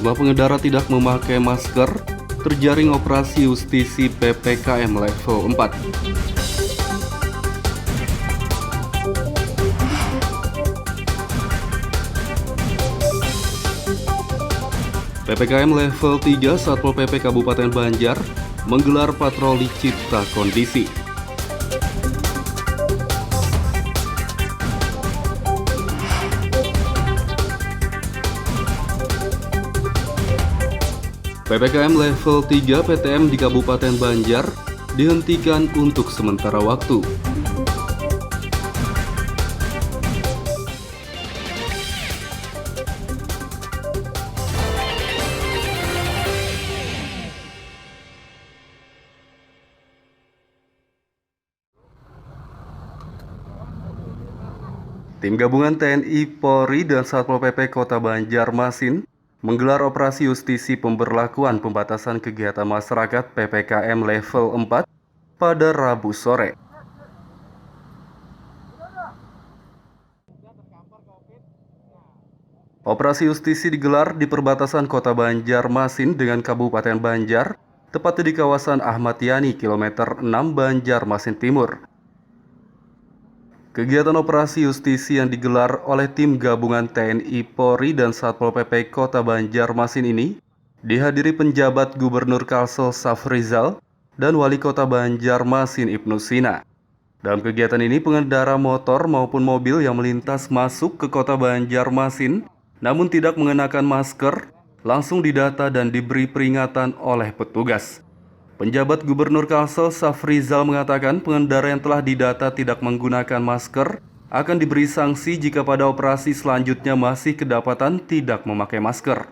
sejumlah pengendara tidak memakai masker terjaring operasi justisi PPKM level 4. PPKM level 3 Satpol PP Kabupaten Banjar menggelar patroli cipta kondisi. PPKM level 3 PTM di Kabupaten Banjar dihentikan untuk sementara waktu. Tim gabungan TNI, Polri, dan Satpol PP Kota Banjarmasin menggelar operasi justisi pemberlakuan pembatasan kegiatan masyarakat PPKM level 4 pada Rabu sore. Operasi justisi digelar di perbatasan Kota Banjarmasin dengan Kabupaten Banjar, tepatnya di kawasan Ahmad Yani, kilometer 6 Banjarmasin Timur. Kegiatan operasi justisi yang digelar oleh tim gabungan TNI, Polri, dan Satpol PP Kota Banjarmasin ini dihadiri penjabat Gubernur Kalsel Safrizal dan Wali Kota Banjarmasin Ibnu Sina. Dalam kegiatan ini, pengendara motor maupun mobil yang melintas masuk ke Kota Banjarmasin namun tidak mengenakan masker langsung didata dan diberi peringatan oleh petugas. Penjabat Gubernur Kalsel Safrizal mengatakan pengendara yang telah didata tidak menggunakan masker akan diberi sanksi jika pada operasi selanjutnya masih kedapatan tidak memakai masker.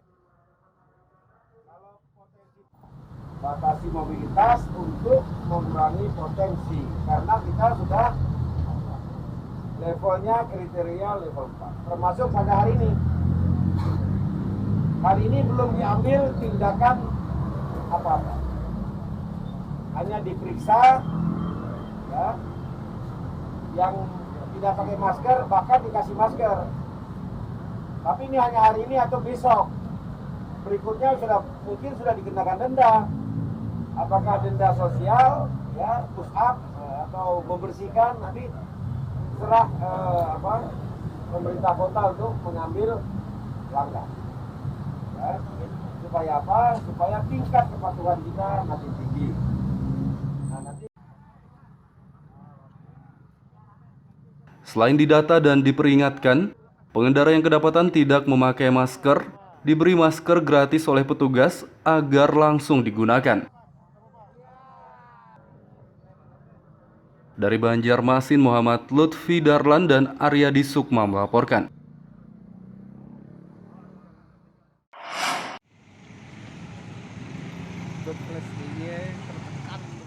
Batasi mobilitas untuk mengurangi potensi karena kita sudah levelnya kriteria level 4 termasuk pada hari ini. Hari ini belum diambil tindakan apa-apa. Hanya diperiksa ya, yang tidak pakai masker bahkan dikasih masker. Tapi ini hanya hari ini atau besok. Berikutnya mungkin sudah dikenakan denda. Apakah denda sosial ya, push up atau membersihkan, nanti serah pemerintah kota untuk mengambil langkah. Ya, supaya apa? Supaya tingkat kepatuhan kita makin tinggi. Selain didata dan diperingatkan, pengendara yang kedapatan tidak memakai masker diberi masker gratis oleh petugas agar langsung digunakan. Dari Banjarmasin, Muhammad Lutfi Darlan dan Aryadi Sukma melaporkan.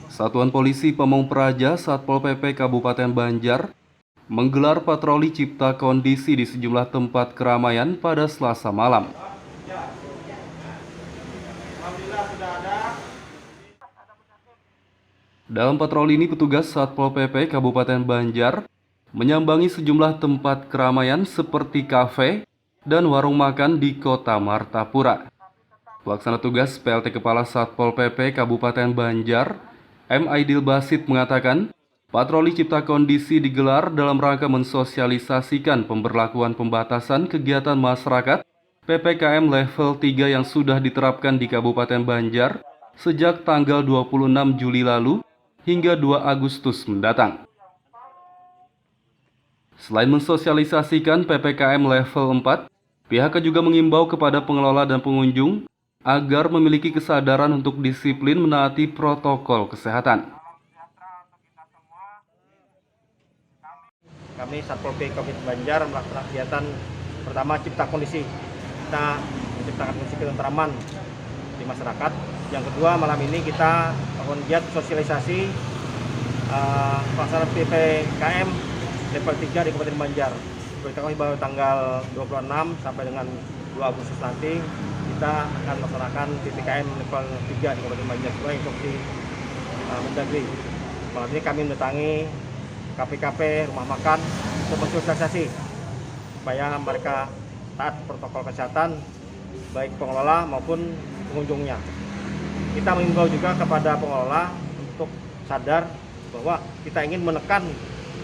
Satuan Polisi Pamong Praja Satpol PP Kabupaten Banjar menggelar patroli cipta kondisi di sejumlah tempat keramaian pada Selasa malam. Dalam patroli ini, petugas Satpol PP Kabupaten Banjar menyambangi sejumlah tempat keramaian seperti kafe dan warung makan di Kota Martapura. Pelaksana tugas PLT Kepala Satpol PP Kabupaten Banjar, M. Aidil Basit mengatakan, patroli cipta kondisi digelar dalam rangka mensosialisasikan pemberlakuan pembatasan kegiatan masyarakat PPKM level 3 yang sudah diterapkan di Kabupaten Banjar sejak tanggal 26 Juli lalu hingga 2 Agustus mendatang. Selain mensosialisasikan PPKM level 4, pihaknya juga mengimbau kepada pengelola dan pengunjung agar memiliki kesadaran untuk disiplin menaati protokol kesehatan. Kami Satpol PP Kabupaten Banjar melaksanakan kegiatan pertama cipta kondisi. Kita menciptakan kondisi ketentraman di masyarakat. Yang kedua, malam ini kita melakukan giat sosialisasi pelaksanaan PPKM level 3 di Kabupaten Banjar. Kita bahwa tanggal 26 sampai dengan 2 Agustus nanti kita akan melaksanakan PPKM level 3 di Kabupaten Banjar sesuai instruksi Mendagri. Malam ini kami mendatangi KP-KP, rumah makan untuk mensosialisasi supaya mereka taat protokol kesehatan baik pengelola maupun pengunjungnya. Kita mengimbau juga kepada pengelola untuk sadar bahwa kita ingin menekan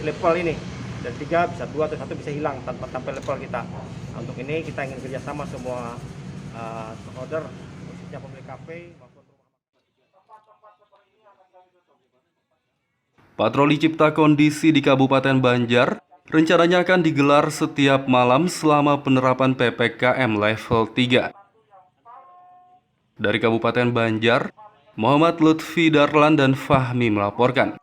level ini dari 3 bisa 2 atau 1 bisa hilang tanpa sampai level kita. Nah, untuk ini kita ingin kerjasama semua stakeholder, khususnya pemilik kafe maupun rumah makan. Patroli Cipta Kondisi di Kabupaten Banjar rencananya akan digelar setiap malam selama penerapan PPKM level 3. Dari Kabupaten Banjar, Muhammad Lutfi Darlan dan Fahmi melaporkan.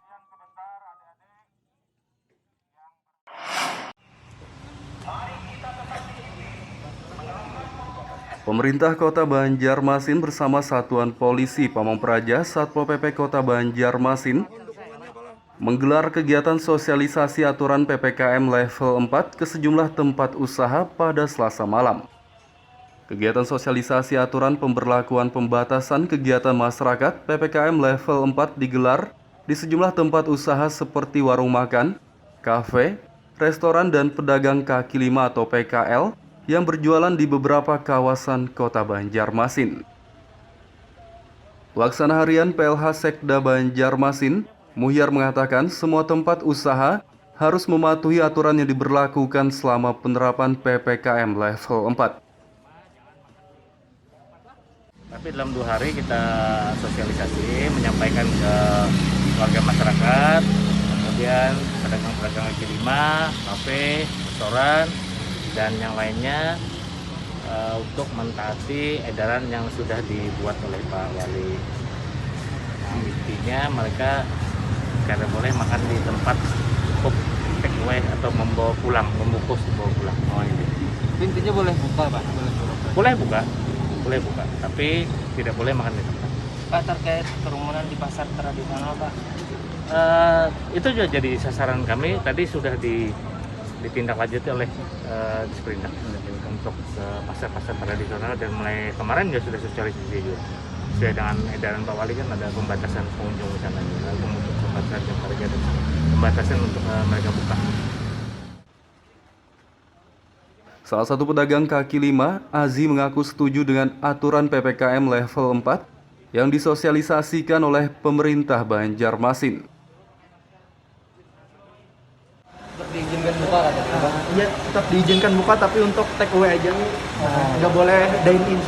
Pemerintah Kota Banjarmasin bersama Satuan Polisi Pamong Praja Satpol PP Kota Banjarmasin menggelar kegiatan sosialisasi aturan PPKM level 4 ke sejumlah tempat usaha pada Selasa malam. Kegiatan sosialisasi aturan pemberlakuan pembatasan kegiatan masyarakat PPKM level 4 digelar di sejumlah tempat usaha seperti warung makan, kafe, restoran dan pedagang kaki lima atau PKL yang berjualan di beberapa kawasan Kota Banjarmasin. Pelaksana Harian PLH Sekda Banjarmasin, Muhyar mengatakan semua tempat usaha harus mematuhi aturan yang diberlakukan selama penerapan PPKM level 4. Tapi dalam 2 hari kita sosialisasi, menyampaikan ke warga masyarakat, kemudian pedagang-pedagang kaki lima, kafe, restoran, dan yang lainnya untuk mentaati edaran yang sudah dibuat oleh Pak Wali. Nah, intinya mereka tidak boleh makan di tempat cukup take away atau membawa pulang, membungkus dibawa pulang. Oh, ini. Intinya boleh buka, Pak? Boleh buka, tapi tidak boleh makan di tempat. Pak, terkait kerumunan di pasar tradisional, Pak? Itu juga jadi sasaran kami. Tadi sudah ditindaklanjuti oleh Disperindak untuk pasar-pasar tradisional, dan mulai kemarin juga sudah sosialisasi juga. Sesuai dengan edaran Pak Wali kan ada pembatasan pengunjung di sana, lalu untuk pembatasan harga dan pembatasan untuk mereka buka. Salah satu pedagang kaki lima, Azi, mengaku setuju dengan aturan PPKM level 4 yang disosialisasikan oleh pemerintah Banjarmasin. Diizinkan buka katanya, Pak? Iya, tetap diizinkan buka tapi untuk take away aja. Nggak boleh dine in.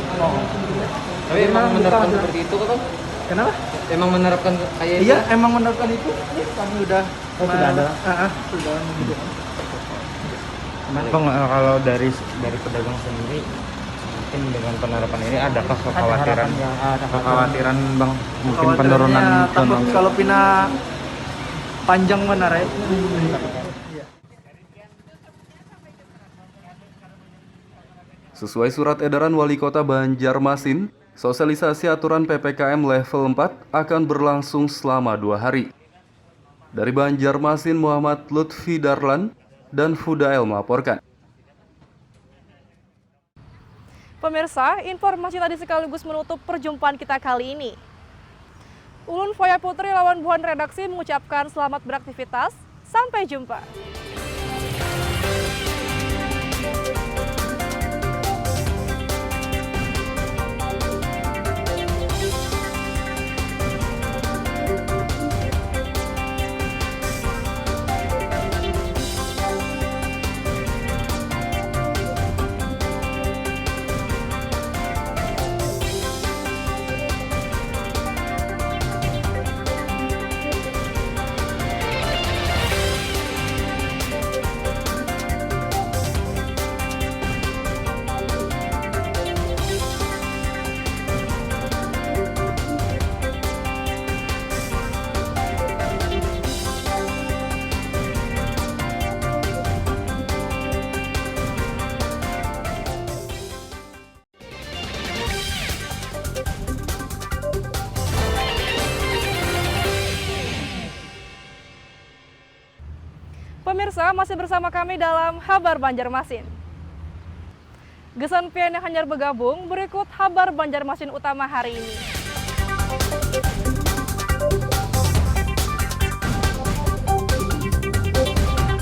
Tapi emang menerapkan seperti itu, kan? Kenapa? Emang menerapkan kayak itu? Iya, emang menerapkan itu. Ini kami udah sudah ada? Sudah gitu. Bang, kalau dari pedagang sendiri, mungkin dengan penerapan ini adakah kekhawatiran Bang, mungkin penurunan takut kalau pina panjang benar ya. Sesuai surat edaran Wali Kota Banjarmasin, sosialisasi aturan PPKM level 4 akan berlangsung selama 2 hari. Dari Banjarmasin, Muhammad Lutfi Darlan dan Fudael melaporkan. Pemirsa, informasi tadi sekaligus menutup perjumpaan kita kali ini. Ulun Foya Putri lawan Buhan Redaksi mengucapkan selamat beraktivitas. Sampai jumpa. Pemirsa, masih bersama kami dalam Habar Banjarmasin. Gesan pian yang hanyar bergabung, berikut Habar Banjarmasin utama hari ini.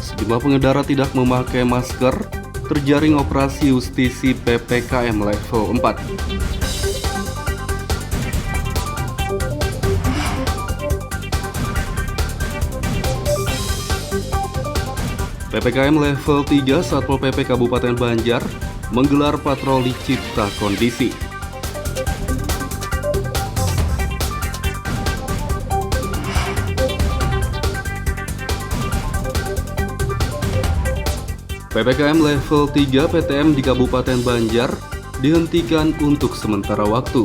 Sejumlah pengendara tidak memakai masker terjaring operasi justisi PPKM level 4. PPKM level 3 Satpol PP Kabupaten Banjar menggelar patroli cipta kondisi. PPKM level 3 PTM di Kabupaten Banjar dihentikan untuk sementara waktu.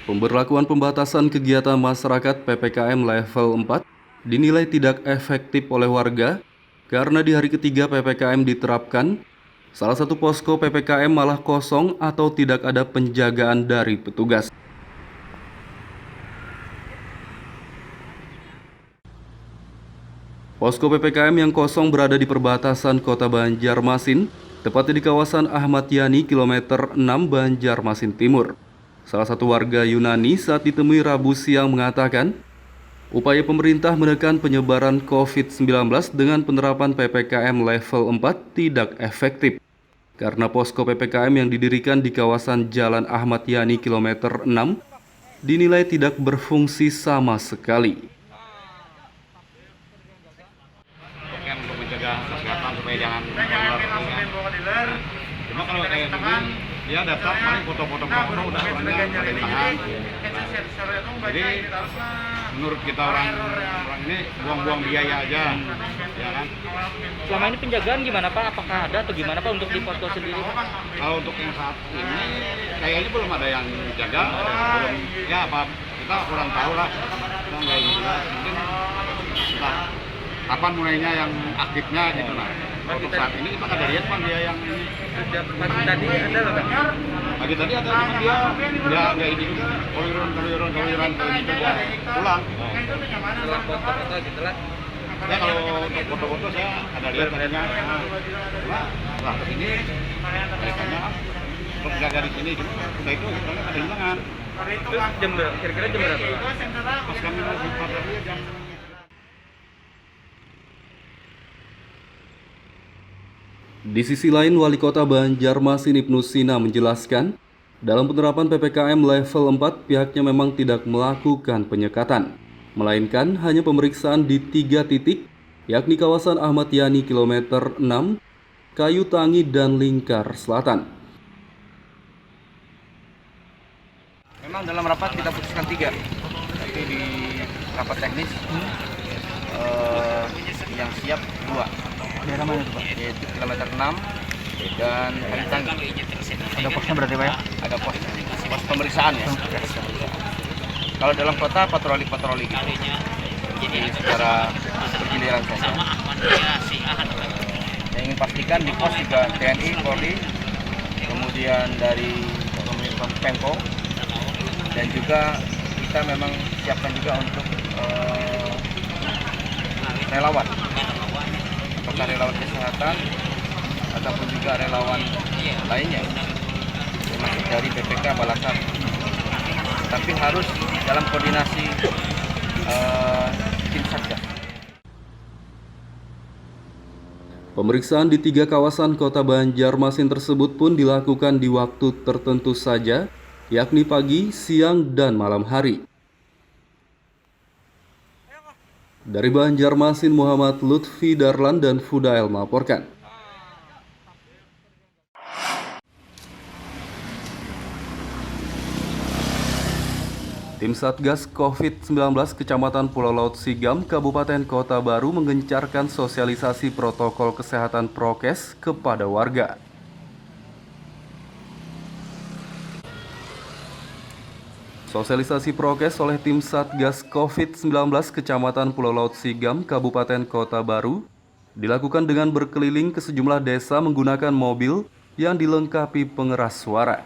Pemberlakuan pembatasan kegiatan masyarakat PPKM level 4 dinilai tidak efektif oleh warga karena di hari ketiga PPKM diterapkan, salah satu posko PPKM malah kosong atau tidak ada penjagaan dari petugas. Posko PPKM yang kosong berada di perbatasan Kota Banjarmasin, tepatnya di kawasan Ahmad Yani, kilometer 6 Banjarmasin Timur. Salah satu warga Yunani saat ditemui Rabu siang mengatakan, upaya pemerintah menekan penyebaran COVID-19 dengan penerapan PPKM level 4 tidak efektif. Karena posko PPKM yang didirikan di kawasan Jalan Ahmad Yani kilometer 6 dinilai tidak berfungsi sama sekali. Untuk mencegah kesehatan supaya jangan menular. Cuma kalau kayak gini, dia datang paling foto-foto udah orangnya ada di tangan. Jadi menurut kita orang ini buang-buang biaya aja, ya kan? Selama ini penjagaan gimana Pak? Apakah ada atau gimana Pak untuk di posko sendiri? Kalau untuk yang saat ini kayaknya belum ada yang jaga, belum. Ya apa kita kurang tahu lah. Kita nggak ini lah. Mungkin entah kapan mulainya yang aktifnya gitu lah. Untuk saat ini kita nggak ada lihat Bang dia yang ini. Pagi tadi ada loh Pak? Pagi tadi ada cuma dia nggak ini juga. Keluyuran gitu dia pulang. Setelah foto-foto gitu lah. Ya kalau untuk foto-foto saya ada lihat tadinya. Setelah kesini mereka untuk jaga di sini cuma udah itu kita ada hilangan. Terus jam berapa? Kira-kira jam berapa Pak? Pas kami mau patroli jam. Di sisi lain, Wali Kota Banjarmasin Ibnu Sina menjelaskan, dalam penerapan PPKM level 4 pihaknya memang tidak melakukan penyekatan, melainkan hanya pemeriksaan di 3 titik, yakni kawasan Ahmad Yani kilometer 6, Kayu Tangi, dan Lingkar Selatan. Memang dalam rapat kita putuskan 3, tapi di rapat teknis yang siap 2. Daerah mana Pak? Yaitu kilometer 6 dan Kayu Tangi. Ada posnya berarti Pak ya? Ada pos pemeriksaan ya. Kalau dalam kota patroli gitu. Jadi secara bergiliran saja. Yang ingin pastikan di pos juga TNI, Polri, kemudian dari Pemko, dan juga kita memang siapkan juga untuk relawan. Apakah relawan kesehatan ataupun juga relawan lainnya termasuk dari PPK Balasan, tapi harus dalam koordinasi tim Satgas. Pemeriksaan di 3 kawasan Kota Banjarmasin tersebut pun dilakukan di waktu tertentu saja, yakni pagi, siang, dan malam hari. Dari Banjarmasin, Muhammad Lutfi Darlan dan Fudael melaporkan. Tim Satgas COVID-19 Kecamatan Pulau Laut Sigam, Kabupaten Kota Baru menggencarkan sosialisasi protokol kesehatan prokes kepada warga. Sosialisasi prokes oleh tim Satgas COVID-19 Kecamatan Pulau Laut Sigam, Kabupaten Kota Baru, dilakukan dengan berkeliling ke sejumlah desa menggunakan mobil yang dilengkapi pengeras suara.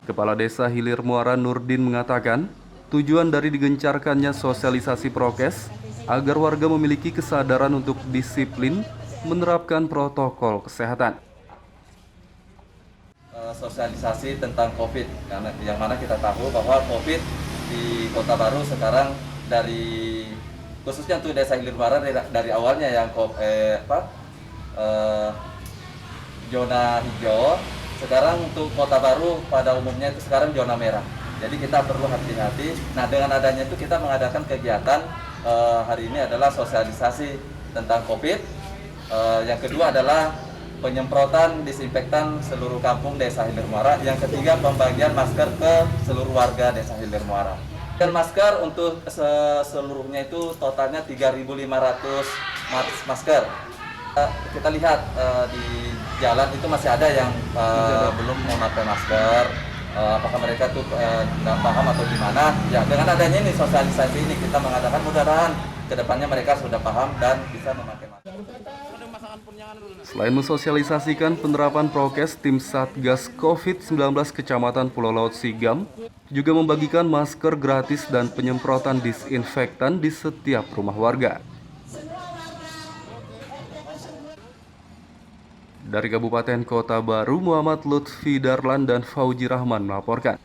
Kepala Desa Hilir Muara Nurdin mengatakan, tujuan dari digencarkannya sosialisasi prokes agar warga memiliki kesadaran untuk disiplin menerapkan protokol kesehatan. Sosialisasi tentang COVID, karena yang mana kita tahu bahwa COVID di Kota Baru sekarang khususnya untuk Desa Hilir Muara dari awalnya yang zona hijau, sekarang untuk Kota Baru pada umumnya itu sekarang zona merah. Jadi kita perlu hati-hati. Nah, dengan adanya itu kita mengadakan kegiatan hari ini adalah sosialisasi tentang COVID. Yang kedua adalah penyemprotan disinfektan seluruh kampung Desa Hilir Muara. Yang ketiga, pembagian masker ke seluruh warga Desa Hilir Muara. Dan masker untuk seluruhnya itu totalnya 3.500 masker. Kita lihat di jalan itu masih ada yang belum memakai masker. Apakah mereka tuh nggak paham atau gimana? Ya, dengan adanya ini sosialisasi ini kita mengadakan, mudah-mudahan kedepannya mereka sudah paham dan bisa memakai masker. Selain mensosialisasikan penerapan prokes, tim Satgas COVID-19 Kecamatan Pulau Laut Sigam juga membagikan masker gratis dan penyemprotan disinfektan di setiap rumah warga. Dari Kabupaten Kota Baru, Muhammad Lutfi Darlan dan Fauji Rahman melaporkan.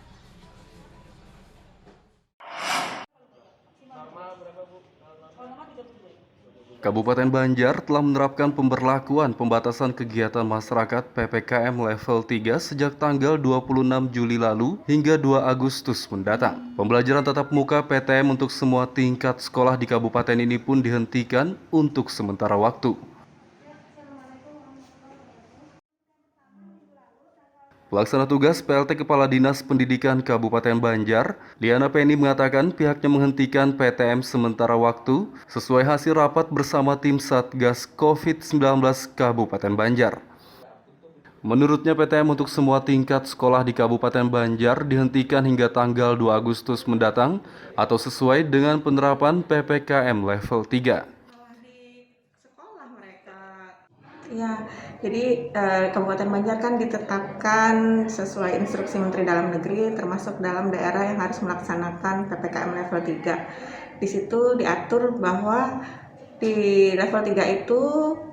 Kabupaten Banjar telah menerapkan pemberlakuan pembatasan kegiatan masyarakat PPKM level 3 sejak tanggal 26 Juli lalu hingga 2 Agustus mendatang. Pembelajaran tatap muka PTM untuk semua tingkat sekolah di kabupaten ini pun dihentikan untuk sementara waktu. Pelaksana tugas PLT Kepala Dinas Pendidikan Kabupaten Banjar, Liana Penny mengatakan pihaknya menghentikan PTM sementara waktu sesuai hasil rapat bersama tim Satgas COVID-19 Kabupaten Banjar. Menurutnya PTM untuk semua tingkat sekolah di Kabupaten Banjar dihentikan hingga tanggal 2 Agustus mendatang atau sesuai dengan penerapan PPKM level 3. Ya, jadi Kabupaten Banjar kan ditetapkan sesuai instruksi Menteri Dalam Negeri, termasuk dalam daerah yang harus melaksanakan PPKM level 3. Di situ diatur bahwa di level 3 itu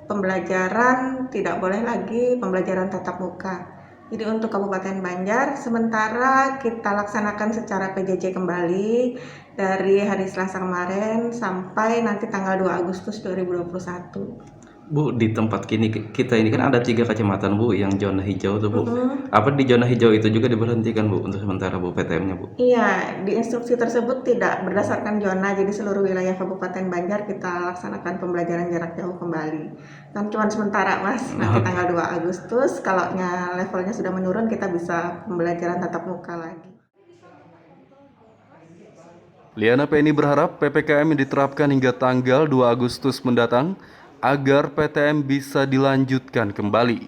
pembelajaran tidak boleh lagi pembelajaran tatap muka. Jadi untuk Kabupaten Banjar, sementara kita laksanakan secara PJJ kembali dari hari Selasa kemarin sampai nanti tanggal 2 Agustus 2021. Bu, di tempat kita ini kan ada 3 kecamatan, Bu, yang zona hijau tuh, Bu. Apa di zona hijau itu juga diberhentikan, Bu, untuk sementara, Bu, PTM-nya, Bu? Iya, di instruksi tersebut tidak berdasarkan zona, jadi seluruh wilayah Kabupaten Banjar kita laksanakan pembelajaran jarak jauh kembali. Kan cuma sementara, Mas, nanti tanggal 2 Agustus, kalau levelnya sudah menurun, kita bisa pembelajaran tatap muka lagi. Liana Penny berharap PPKM yang diterapkan hingga tanggal 2 Agustus mendatang agar PTM bisa dilanjutkan kembali.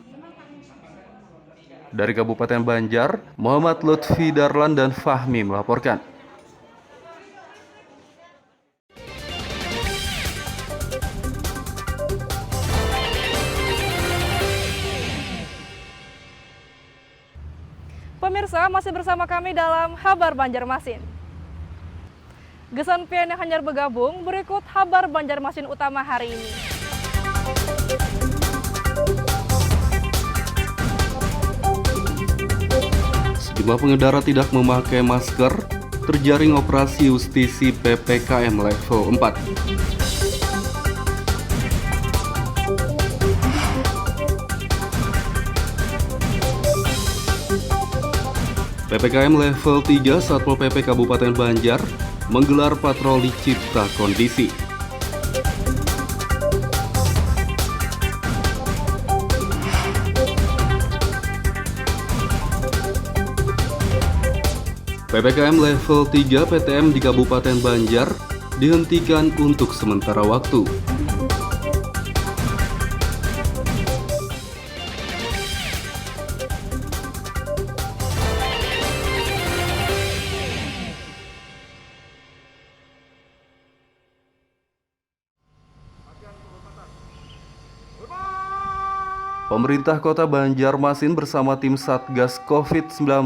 Dari Kabupaten Banjar, Muhammad Lutfi Darlan dan Fahmi melaporkan. Pemirsa, masih bersama kami dalam Kabar Banjarmasin. Gesan pian yang hanyar bergabung, berikut Kabar Banjarmasin utama hari ini. Sejumlah pengendara tidak memakai masker terjaring operasi justisi PPKM level 4. PPKM level 3 Satpol PP Kabupaten Banjar menggelar patroli cipta kondisi. PPKM level 3 PTM di Kabupaten Banjar dihentikan untuk sementara waktu. Pemerintah Kota Banjarmasin bersama tim Satgas COVID-19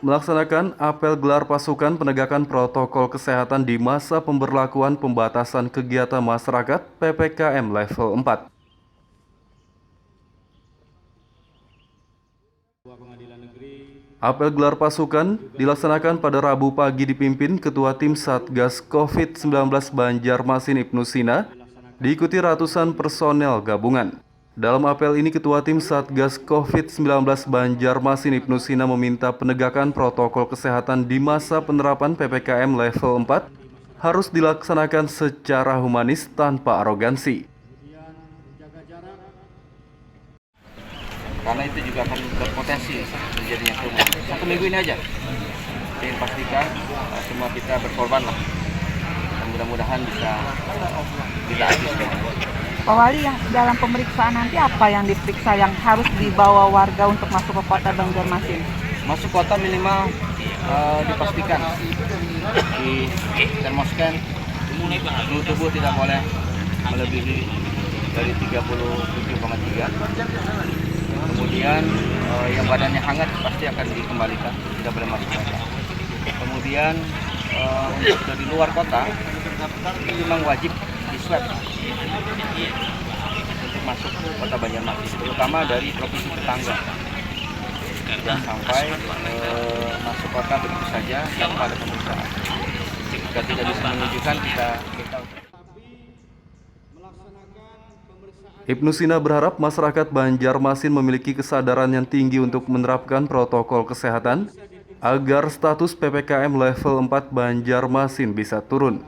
melaksanakan apel gelar pasukan penegakan protokol kesehatan di masa pemberlakuan pembatasan kegiatan masyarakat PPKM level 4. Apel gelar pasukan dilaksanakan pada Rabu pagi dipimpin Ketua Tim Satgas COVID-19 Banjarmasin Ibnu Sina, diikuti ratusan personel gabungan. Dalam apel ini, Ketua Tim Satgas COVID-19 Banjarmasin Ibnu Sina meminta penegakan protokol kesehatan di masa penerapan PPKM level 4 harus dilaksanakan secara humanis tanpa arogansi. Karena itu juga akan berpotensi terjadinya kerumunan. 1 minggu ini aja. Jadi pastikan semua kita berkorban lah. Dan mudah-mudahan bisa habiskan. Pak Wali, yang dalam pemeriksaan nanti apa yang diperiksa yang harus dibawa warga untuk masuk ke kota Banjarmasin? Masuk kota minimal dipastikan di termoscan, suhu tubuh tidak boleh melebihi dari 37,3. Kemudian yang badannya hangat pasti akan dikembalikan, tidak boleh masuk kota. Kemudian untuk dari luar kota itu memang wajib di swab untuk masuk kota Banjarmasin, terutama dari provinsi tetangga. Dan sampai masuk kota begitu saja tanpa ada pemeriksaan. Jika tidak bisa menunjukkan kita Ibnu Sina berharap masyarakat Banjarmasin memiliki kesadaran yang tinggi untuk menerapkan protokol kesehatan agar status PPKM level 4 Banjarmasin bisa turun.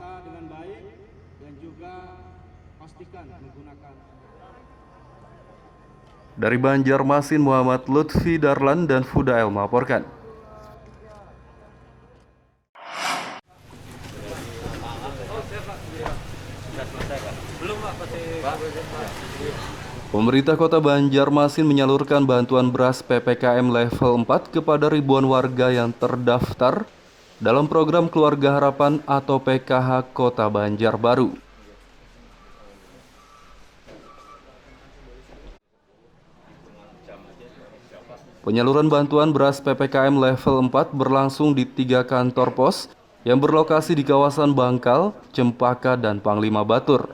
Dari Banjarmasin, Muhammad Lutfi Darlan dan Fudael melaporkan. Pemerintah Kota Banjarmasin menyalurkan bantuan beras PPKM level 4 kepada ribuan warga yang terdaftar dalam program Keluarga Harapan atau PKH Kota Banjarbaru. Penyaluran bantuan beras PPKM level 4 berlangsung di 3 kantor pos yang berlokasi di kawasan Bangkal, Cempaka, dan Panglima Batur.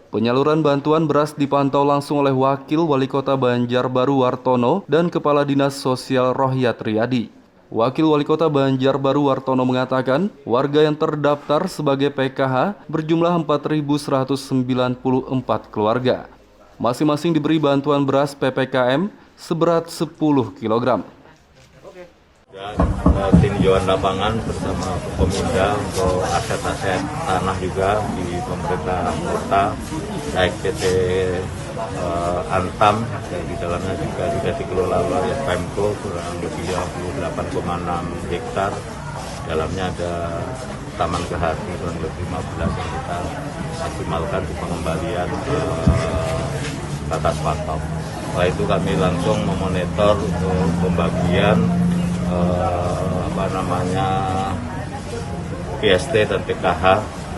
Penyaluran bantuan beras dipantau langsung oleh Wakil Wali Kota Banjarbaru Wartono dan Kepala Dinas Sosial Rohyat Riyadi. Wakil Wali Kota Banjarbaru Wartono mengatakan, warga yang terdaftar sebagai PKH berjumlah 4.194 keluarga. Masing-masing diberi bantuan beras PPKM seberat 10 kg. Tinjauan lapangan bersama Peminda untuk aset-aset tanah juga di pemerintah kota, baik PT Antam, dan di dalamnya juga sudah dikelola oleh Pemko kurang lebih 28,6 hektar. Dalamnya ada Taman Kehati kurang lebih 15 yang kita maksimalkan di pengembalian batas wakaf. Setelah itu kami langsung memonitor untuk pembagian PST dan PKH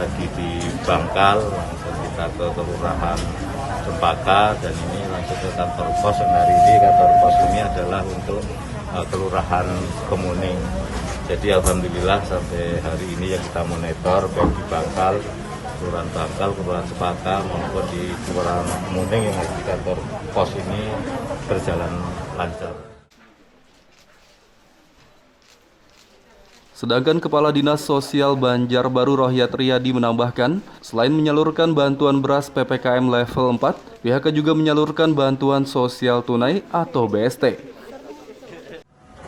tadi di Bangkal, langsung kita ke Kelurahan Cempaka, dan ini langsung ke kantor pos. Dan hari ini kantor pos ini adalah untuk Kelurahan Kemuning. Jadi alhamdulillah sampai hari ini yang kita monitor baik di Bangkal, Kelurahan Bangkal, Kelurahan Cempaka maupun di Kelurahan Kemuning yang ada di kantor pos ini berjalan lancar. Sedangkan Kepala Dinas Sosial Banjarbaru Rohyat Riyadi menambahkan, selain menyalurkan bantuan beras PPKM level 4, pihaknya juga menyalurkan bantuan sosial tunai atau BST.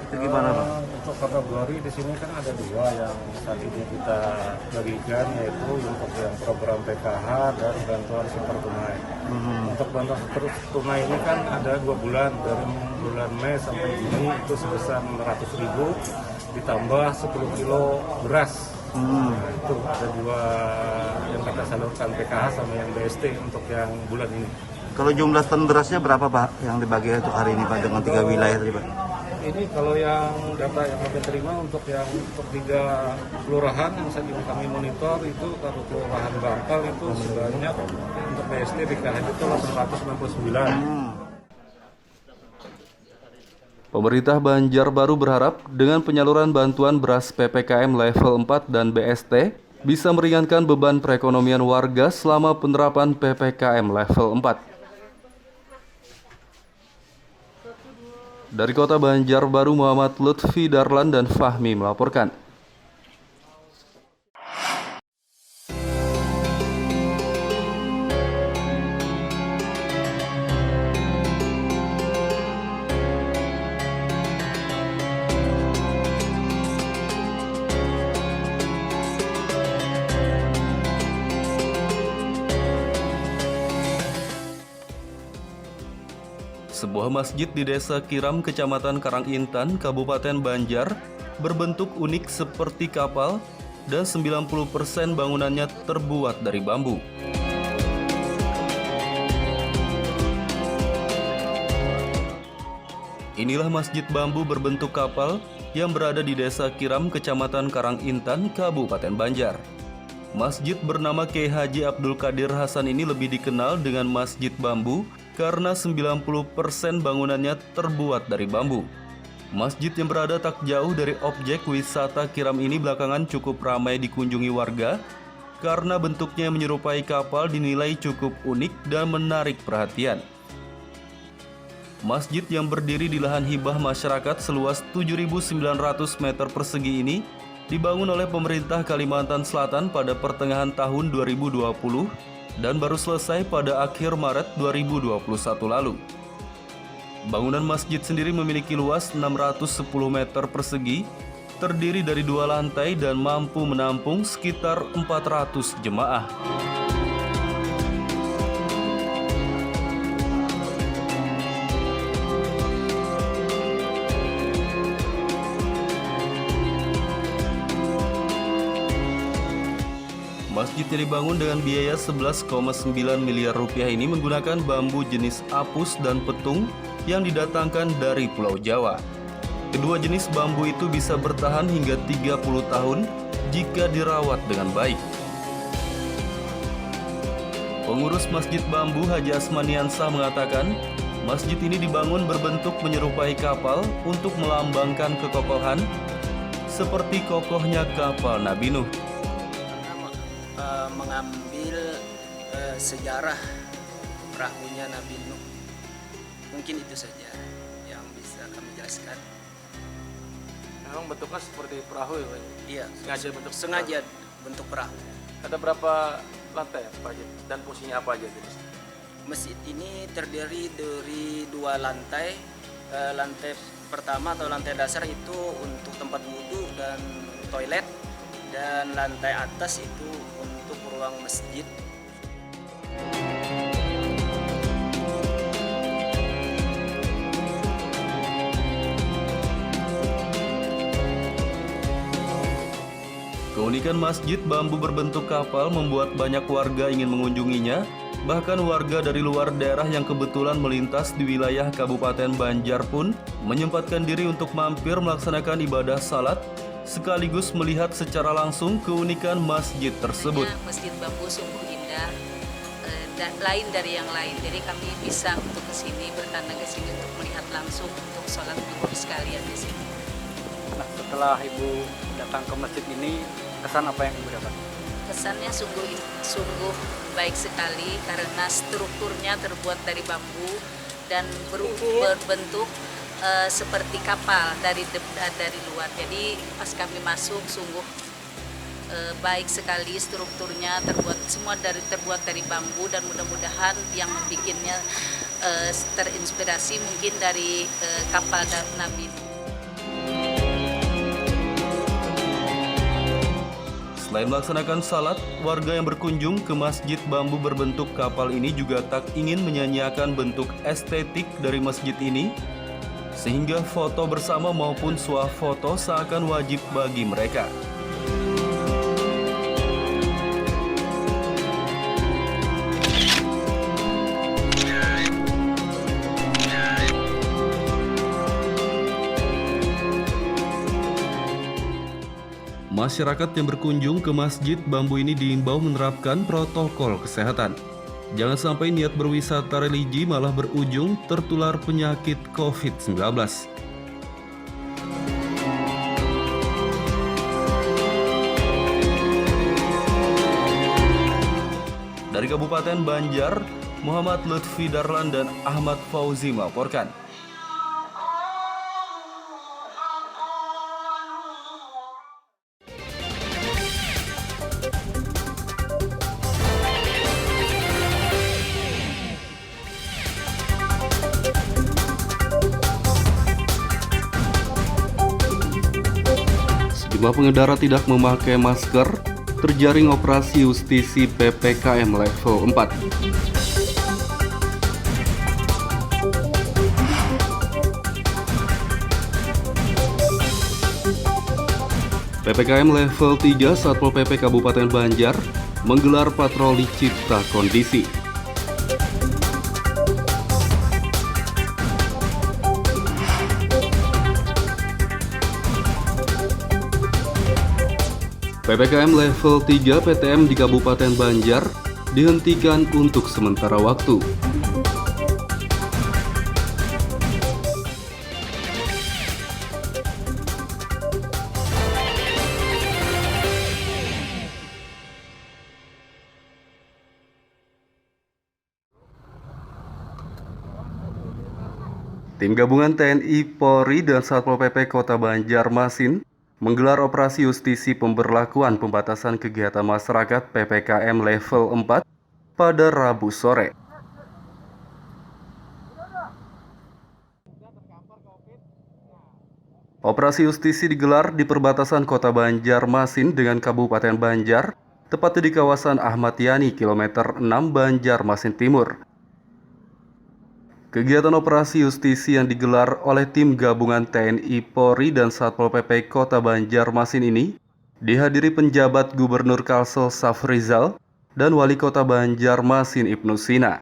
Itu gimana, Pak? Untuk kategori di sini kan ada 2 yang saat ini kita bagikan, yaitu untuk yang program PKH dan bantuan super tunai. Untuk bantuan super tunai ini kan ada 2 bulan, dari bulan Mei sampai Juni itu sebesar 600.000. Ditambah 10 kilo beras. Nah, itu ada 2 yang kita salurkan, PKH sama yang BST untuk yang bulan ini. Kalau jumlah ton berasnya berapa, Pak, yang dibagi untuk hari ini, Pak, dengan 3 wilayah tadi, Pak? Ini kalau yang data yang kami terima untuk 3 kelurahan yang saat ini kami monitor itu, kalau Kelurahan Bangkal itu sebanyak untuk BST PKH itu 899. Pemerintah Banjarbaru berharap dengan penyaluran bantuan beras PPKM level 4 dan BST bisa meringankan beban perekonomian warga selama penerapan PPKM level 4. Dari Kota Banjarbaru, Muhammad Lutfi Darlan dan Fahmi melaporkan. Sebuah masjid di Desa Kiram, Kecamatan Karangintan, Kabupaten Banjar, berbentuk unik seperti kapal dan 90% bangunannya terbuat dari bambu. Inilah masjid bambu berbentuk kapal yang berada di Desa Kiram, Kecamatan Karangintan, Kabupaten Banjar. Masjid bernama Kiai Haji Abdul Qadir Hasan ini lebih dikenal dengan Masjid Bambu karena 90% bangunannya terbuat dari bambu. Masjid yang berada tak jauh dari objek wisata Kiram ini belakangan cukup ramai dikunjungi warga karena bentuknya menyerupai kapal dinilai cukup unik dan menarik perhatian. Masjid yang berdiri di lahan hibah masyarakat seluas 7.900 meter persegi ini dibangun oleh pemerintah Kalimantan Selatan pada pertengahan tahun 2020 dan baru selesai pada akhir Maret 2021 lalu. Bangunan masjid sendiri memiliki luas 610 meter persegi, terdiri dari 2 lantai dan mampu menampung sekitar 400 jemaah. Masjid yang dibangun dengan biaya 11,9 miliar rupiah ini menggunakan bambu jenis apus dan petung yang didatangkan dari Pulau Jawa. Kedua jenis bambu itu bisa bertahan hingga 30 tahun jika dirawat dengan baik. Pengurus Masjid Bambu Haji Asmaniansah mengatakan, masjid ini dibangun berbentuk menyerupai kapal untuk melambangkan kekokohan seperti kokohnya kapal Nabi Nuh. Mengambil sejarah perahunya Nabi Nuh. Mungkin itu saja yang bisa kami jelaskan. Memang bentuknya seperti perahu ya Pak? Iya, Sengaja bentuk perahu. Ada berapa lantai Pak Haji? Dan fungsinya apa aja? Masjid ini terdiri dari 2 lantai. Lantai pertama atau lantai dasar itu untuk tempat wudhu dan toilet. Dan lantai atas itu untuk ruang masjid. Keunikan masjid bambu berbentuk kapal membuat banyak warga ingin mengunjunginya. Bahkan warga dari luar daerah yang kebetulan melintas di wilayah Kabupaten Banjar pun menyempatkan diri untuk mampir melaksanakan ibadah salat sekaligus melihat secara langsung keunikan masjid tersebut. Masjid Bambu sungguh indah dan lain dari yang lain. Jadi kami bisa untuk ke sini, bertanda ke sini untuk melihat langsung untuk sholat zuhur sekalian di sini. Nah, setelah Ibu datang ke masjid ini, kesan apa yang Ibu dapat? Kesannya sungguh baik sekali karena strukturnya terbuat dari bambu dan berbentuk seperti kapal dari luar. Jadi pas kami masuk sungguh baik sekali strukturnya, terbuat dari bambu dan mudah-mudahan yang membuatnya terinspirasi mungkin dari kapal Nabi. Selain melaksanakan salat, warga yang berkunjung ke masjid bambu berbentuk kapal ini juga tak ingin menyanyiakan bentuk estetik dari masjid ini, sehingga foto bersama maupun swafoto seakan wajib bagi mereka. Masyarakat yang berkunjung ke masjid bambu ini diimbau menerapkan protokol kesehatan. Jangan sampai niat berwisata religi malah berujung tertular penyakit COVID-19. Kabupaten Banjar, Muhammad Lutfi Darlan dan Ahmad Fauzi melaporkan. Sejumlah pengendara tidak memakai masker terjaring operasi justisi PPKM level 4. PPKM level 3 Satpol PP Kabupaten Banjar menggelar patroli cipta kondisi. PPKM level 3 PTM di Kabupaten Banjar dihentikan untuk sementara waktu. Tim gabungan TNI, Polri, dan Satpol PP Kota Banjarmasin menggelar operasi justisi pemberlakuan pembatasan kegiatan masyarakat PPKM level 4 pada Rabu sore. Operasi justisi digelar di perbatasan Kota Banjarmasin dengan Kabupaten Banjar, tepatnya di kawasan Ahmad Yani, kilometer 6 Banjarmasin Timur. Kegiatan operasi justisi yang digelar oleh tim gabungan TNI, Polri, dan Satpol PP Kota Banjarmasin ini dihadiri penjabat Gubernur Kalsel Safrizal dan Wali Kota Banjarmasin Ibnu Sina.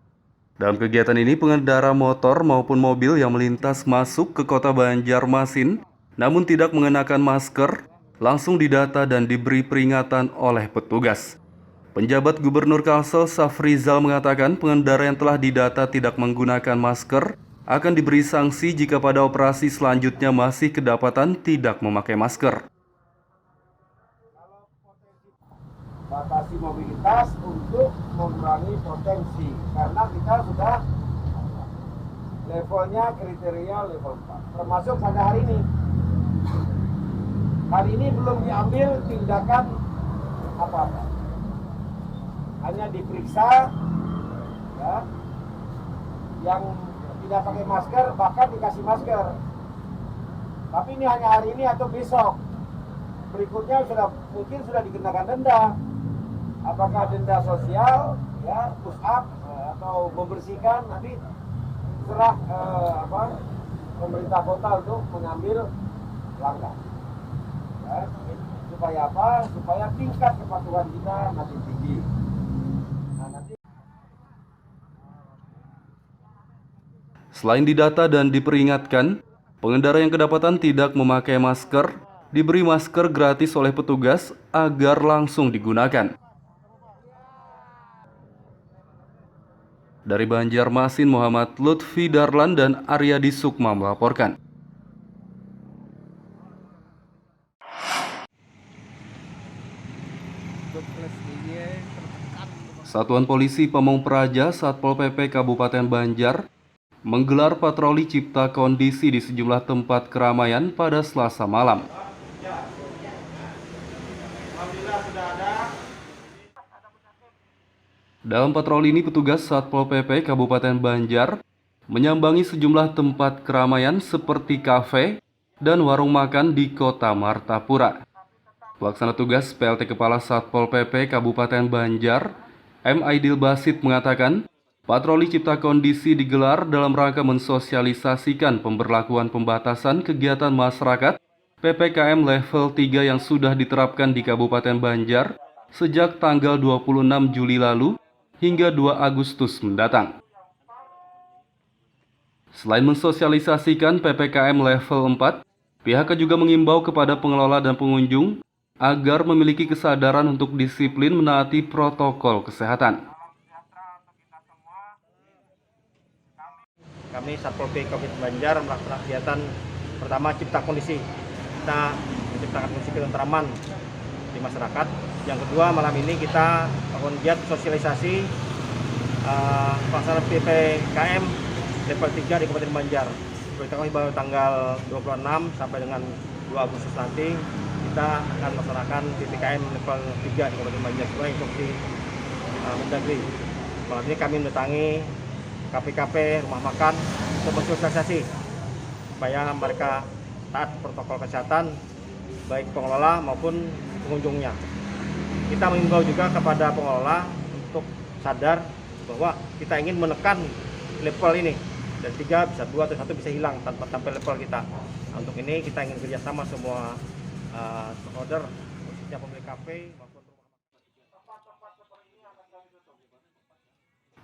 Dalam kegiatan ini, pengendara motor maupun mobil yang melintas masuk ke Kota Banjarmasin namun tidak mengenakan masker langsung didata dan diberi peringatan oleh petugas. Penjabat Gubernur Kalsel Safrizal mengatakan pengendara yang telah didata tidak menggunakan masker akan diberi sanksi jika pada operasi selanjutnya masih kedapatan tidak memakai masker. Batasi mobilitas untuk mengurangi potensi, karena kita sudah levelnya kriteria level 4, termasuk pada hari ini. Hari ini belum diambil tindakan apa-apa. Hanya diperiksa, ya, yang tidak pakai masker bahkan dikasih masker. Tapi ini hanya hari ini atau besok. Berikutnya mungkin sudah dikenakan denda. Apakah denda sosial, ya, push up atau membersihkan, nanti serah pemerintah kota untuk mengambil langkah. Ya, supaya apa? Supaya tingkat kepatuhan kita makin tinggi. Selain didata dan diperingatkan, pengendara yang kedapatan tidak memakai masker diberi masker gratis oleh petugas agar langsung digunakan. Dari Banjarmasin, Muhammad Lutfi Darlan dan Aryadi Sukma melaporkan. Satuan Polisi Pamong Praja Satpol PP Kabupaten Banjar menggelar patroli cipta kondisi di sejumlah tempat keramaian pada Selasa malam. Dalam patroli ini, petugas Satpol PP Kabupaten Banjar menyambangi sejumlah tempat keramaian seperti kafe dan warung makan di Kota Martapura. Pelaksana tugas PLT Kepala Satpol PP Kabupaten Banjar, M. Aidil Basit mengatakan, patroli cipta kondisi digelar dalam rangka mensosialisasikan pemberlakuan pembatasan kegiatan masyarakat PPKM level 3 yang sudah diterapkan di Kabupaten Banjar sejak tanggal 26 Juli lalu hingga 2 Agustus mendatang. Selain mensosialisasikan PPKM level 4, pihaknya juga mengimbau kepada pengelola dan pengunjung agar memiliki kesadaran untuk disiplin menaati protokol kesehatan. Kami Satpol PP Kabupaten Banjar melakukan kegiatan pertama cipta kondisi. Kita menciptakan kondisi ketentraman di masyarakat. Yang kedua, malam ini kita melakukan giat sosialisasi pelaksanaan PPKM level 3 di Kabupaten Banjar. Kita baru tanggal 26 sampai dengan 2 Agustus nanti kita akan melaksanakan PPKM level 3 di Kabupaten Banjar sesuai instruksi Mendagri. Malam ini kami mendatangi KP-KP rumah makan untuk bersosialisasi supaya mereka taat protokol kesehatan baik pengelola maupun pengunjungnya. Kita mengimbau juga kepada pengelola untuk sadar bahwa kita ingin menekan level ini dari 3 bisa 2 atau 1 bisa hilang tanpa sampai level kita. Nah, untuk ini kita ingin kerjasama semua stakeholder, khususnya pemilik kafe maupun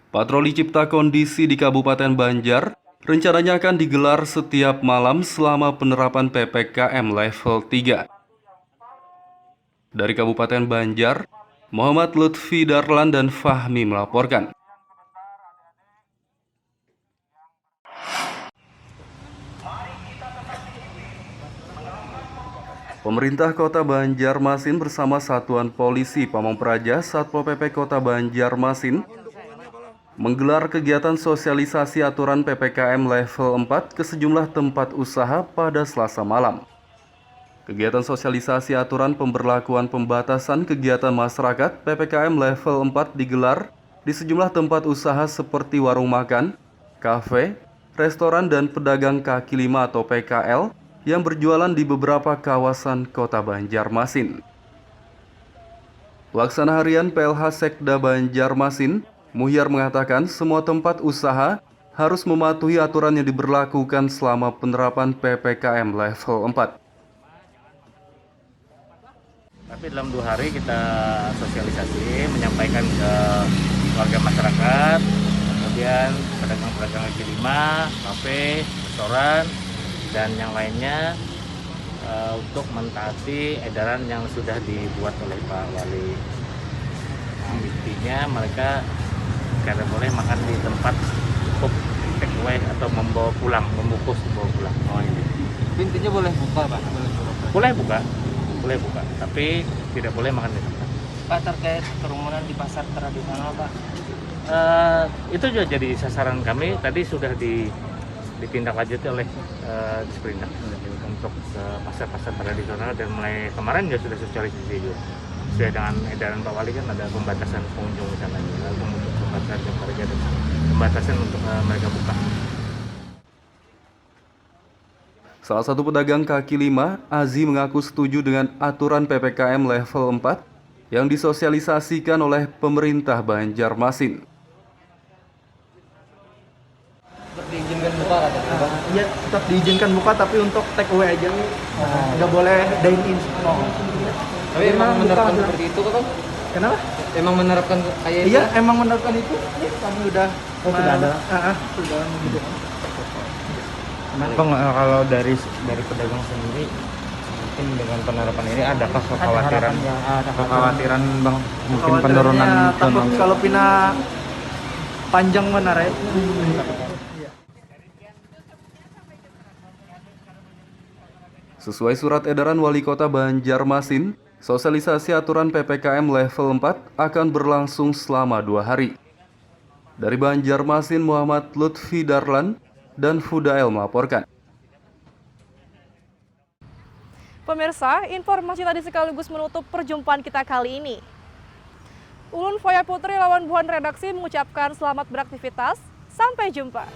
Patroli Cipta Kondisi di Kabupaten Banjar rencananya akan digelar setiap malam selama penerapan PPKM level 3. Dari Kabupaten Banjar, Muhammad Lutfi Darlan dan Fahmi melaporkan. Pemerintah Kota Banjarmasin bersama Satuan Polisi Pamong Praja Satpol PP Kota Banjarmasin menggelar kegiatan sosialisasi aturan PPKM level 4 ke sejumlah tempat usaha pada Selasa malam. Kegiatan sosialisasi aturan pemberlakuan pembatasan kegiatan masyarakat PPKM level 4 digelar di sejumlah tempat usaha seperti warung makan, kafe, restoran dan pedagang kaki lima atau PKL yang berjualan di beberapa kawasan Kota Banjarmasin. Pelaksana Harian PLH Sekda Banjarmasin, Muhyar mengatakan semua tempat usaha harus mematuhi aturan yang diberlakukan selama penerapan PPKM level 4. Tapi dalam 2 hari kita sosialisasi, menyampaikan ke warga masyarakat, kemudian pedagang-pedagang kaki lima, kafe, restoran, dan yang lainnya untuk mentaati edaran yang sudah dibuat oleh Pak Wali. Nah, intinya mereka karena boleh makan di tempat cukup take away atau membawa pulang, membungkus membawa pulang. Oh ini. Intinya boleh buka, Pak? Boleh buka, tapi tidak boleh makan di tempat. Pak, terkait kerumunan di pasar tradisional, Pak? Itu juga jadi sasaran kami. Tadi sudah ditindaklanjuti oleh Disperindak untuk pasar-pasar tradisional, dan mulai kemarin juga sudah sosialisasi juga. Sesuai dengan edaran Pak Wali kan ada pembatasan pengunjung di sana, untuk pembatasan harga dan pembatasan untuk mereka buka. Salah satu pedagang kaki lima, Azi, mengaku setuju dengan aturan PPKM level 4 yang disosialisasikan oleh pemerintah Banjarmasin. Diizinkan buka katanya. Iya, tetap diizinkan buka tapi untuk take away aja. Nggak boleh dine in. Tapi emang menerapkan seperti itu kan? Kenapa? Emang menerapkan kayak itu? Iya, emang menerapkan itu. Nih, kami udah sudah ada. Sudah gitu. Bang, kalau dari pedagang sendiri mungkin dengan penerapan ini adakah kekhawatiran Bang mungkin penurunan takut kalau pina panjang benar ya. Sesuai surat edaran Wali Kota Banjarmasin, sosialisasi aturan PPKM level 4 akan berlangsung selama 2 hari. Dari Banjarmasin, Muhammad Lutfi Darlan dan Fudael melaporkan. Pemirsa, informasi tadi sekaligus menutup perjumpaan kita kali ini. Ulun Foya Putri lawan Buhan Redaksi mengucapkan selamat beraktivitas. Sampai jumpa.